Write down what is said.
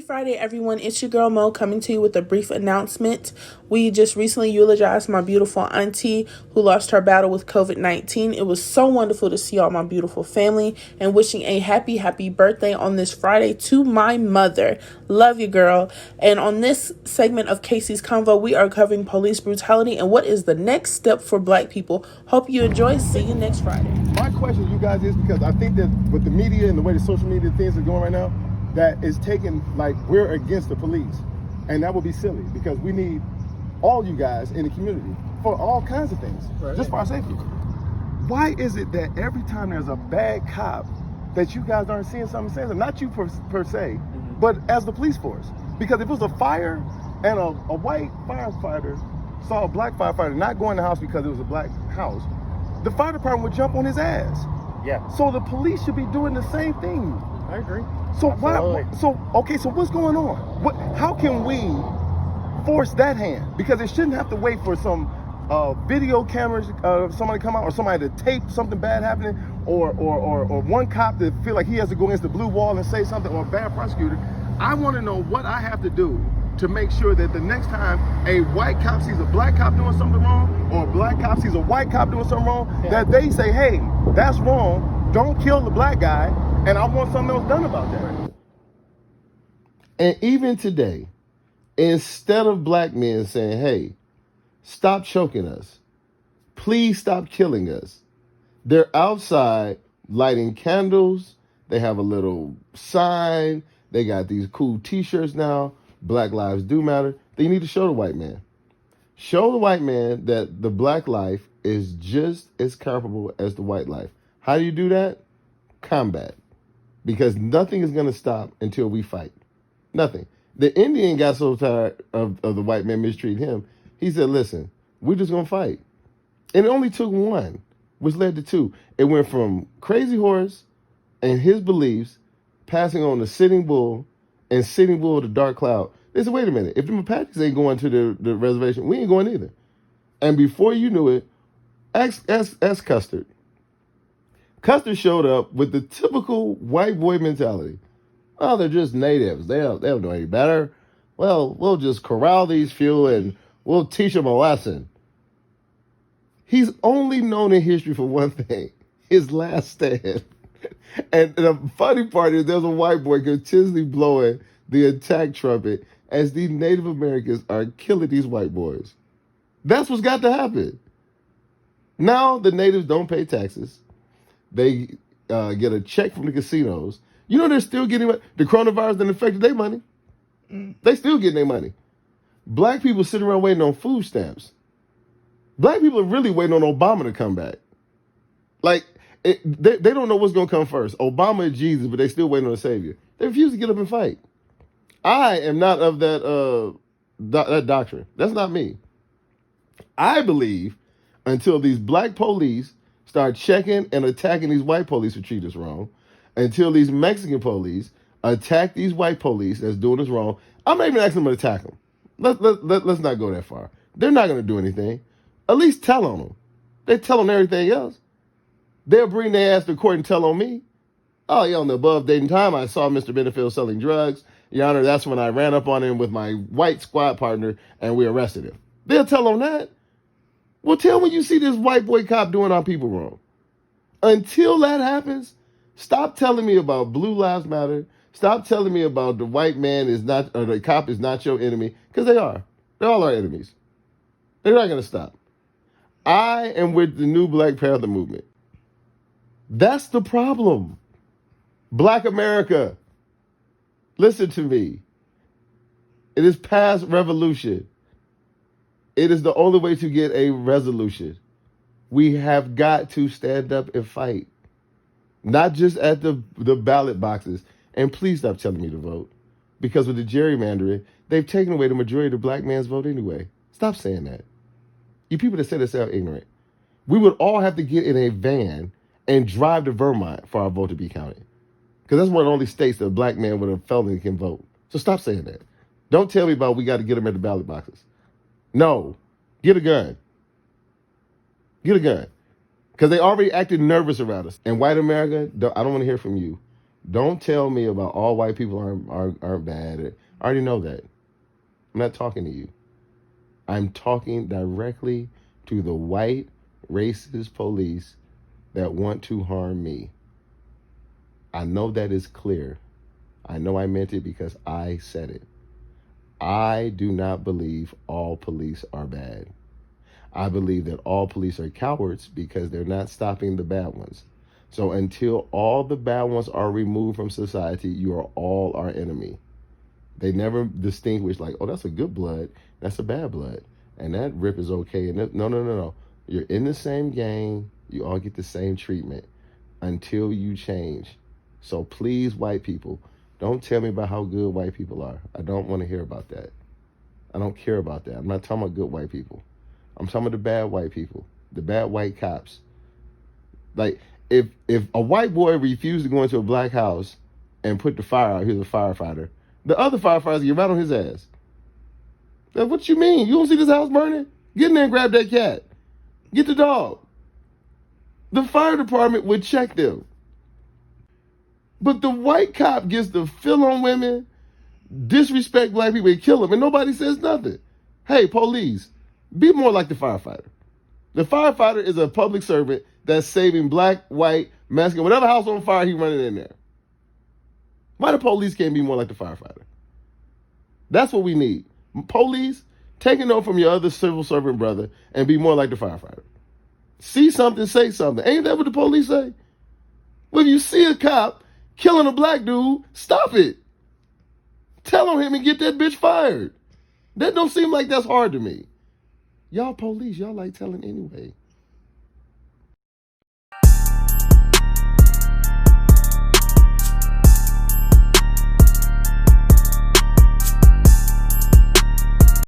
Friday, everyone. It's your girl Mo coming to you with a brief announcement. We just recently eulogized my beautiful auntie who lost her battle with COVID-19. It was so wonderful to see all my beautiful family and wishing a happy birthday on this Friday to my mother. Love you, girl. And on this segment of Kacys Konvo, we are covering police brutality and what is the next step for Black people. Hope you enjoy. See you next Friday. My question to you guys is, because I think that with the media and the way the social media things are going right now, that is taking, like, we're against the police. And that would be silly, because we need all you guys in the community for all kinds of things, just for our safety. Why is it that every time there's a bad cop that you guys aren't seeing something saying, not you per se, but as the police force? Because if it was a fire and a white firefighter saw a black firefighter not go in the house because it was a black house, the fire department would jump on his ass. Yeah. So the police should be doing the same thing. I agree. So Absolutely. why? So okay. So what's going on? How can we force that hand? Because it shouldn't have to wait for some video cameras, somebody come out, or somebody to tape something bad happening, or one cop to feel like he has to go against the blue wall and say something, or a bad prosecutor. I want to know what I have to do to make sure that the next time a white cop sees a black cop doing something wrong, or a black cop sees a white cop doing something wrong, that they say, hey, that's wrong, don't kill the black guy, and I want something else done about that. And even today, instead of black men saying, hey, stop choking us, please stop killing us, they're outside lighting candles, they have a little sign, they got these cool t-shirts now, Black Lives Do Matter. They need to show the white man. Show the white man that the black life is just as comparable as the white life. How do you do that? Combat. Because nothing is going to stop until we fight. Nothing. The Indian got so tired of the white man mistreating him, he said, listen, we're just going to fight. And it only took one, which led to two. It went from Crazy Horse and his beliefs passing on to Sitting Bull, and Sitting Bull to Dark Cloud. They said, wait a minute, if the Apaches ain't going to the reservation, we ain't going either. And before you knew it, ask Custard. Custard showed up with the typical white boy mentality. Oh, they're just natives. They don't know any better. Well, we'll just corral these few and we'll teach them a lesson. He's only known in history for one thing, his last stand. And the funny part is there's a white boy continuously blowing the attack trumpet as these Native Americans are killing these white boys. That's what's got to happen. Now the natives don't pay taxes. They get a check from the casinos. You know they're still getting the coronavirus that affected their money. They still getting their money. Black people sitting around waiting on food stamps. Black people are really waiting on Obama to come back. Like, they don't know what's going to come first, Obama or Jesus, but they still waiting on a savior. They refuse to get up and fight. I am not of that doctrine. That's not me. I believe until these black police start checking and attacking these white police who treat us wrong, until these Mexican police attack these white police that's doing us wrong, I'm not even asking them to attack them. Let's not go that far. They're not going to do anything. At least tell on them. They tell on everything else. They'll bring their ass to court and tell on me. Oh, yeah, on the above dating time, I saw Mr. Benefield selling drugs. Your Honor, that's when I ran up on him with my white squad partner and we arrested him. They'll tell on that. Well, tell when you see this white boy cop doing our people wrong. Until that happens, stop telling me about Blue Lives Matter. Stop telling me about the white man is not, or the cop is not your enemy, because they are. They're all our enemies. They're not going to stop. I am with the new Black Panther movement. That's the problem. Black America, listen to me. It is past revolution. It is the only way to get a resolution. We have got to stand up and fight. Not just at the ballot boxes. And please stop telling me to vote. Because with the gerrymandering, they've taken away the majority of the black man's vote anyway. Stop saying that. You people that say this are ignorant. We would all have to get in a van and drive to Vermont for our vote to be counted. Because that's one of the only states that a black man with a felony can vote. So stop saying that. Don't tell me about we got to get them at the ballot boxes. No. Get a gun. Get a gun. Because they already acted nervous around us. And white America, I don't want to hear from you. Don't tell me about all white people aren't bad. I already know that. I'm not talking to you. I'm talking directly to the white racist police that want to harm me. I know that is clear. I know I meant it because I said it. I do not believe all police are bad. I believe that all police are cowards because they're not stopping the bad ones. So until all the bad ones are removed from society, you are all our enemy. They never distinguish like, oh, that's a good blood, that's a bad blood, and that rip is okay. And no. You're in the same gang. You all get the same treatment until you change. So please, white people, don't tell me about how good white people are. I don't want to hear about that. I don't care about that. I'm not talking about good white people. I'm talking about the bad white people, the bad white cops. Like, if a white boy refused to go into a black house and put the fire out, here's a firefighter, the other firefighters get right on his ass. Like, what you mean? You don't see this house burning? Get in there and grab that cat. Get the dog. The fire department would check them. But the white cop gets to fill on women, disrespect black people, and kill them, and nobody says nothing. Hey, police, be more like the firefighter. The firefighter is a public servant that's saving black, white, Mexican, whatever house on fire, he running in there. Why the police can't be more like the firefighter? That's what we need. Police, take a note from your other civil servant brother and be more like the firefighter. See something, say something. Ain't that what the police say? Well, if you see a cop killing a black dude, stop it. Tell on him and get that bitch fired. That don't seem like that's hard to me. Y'all police, y'all like telling anyway.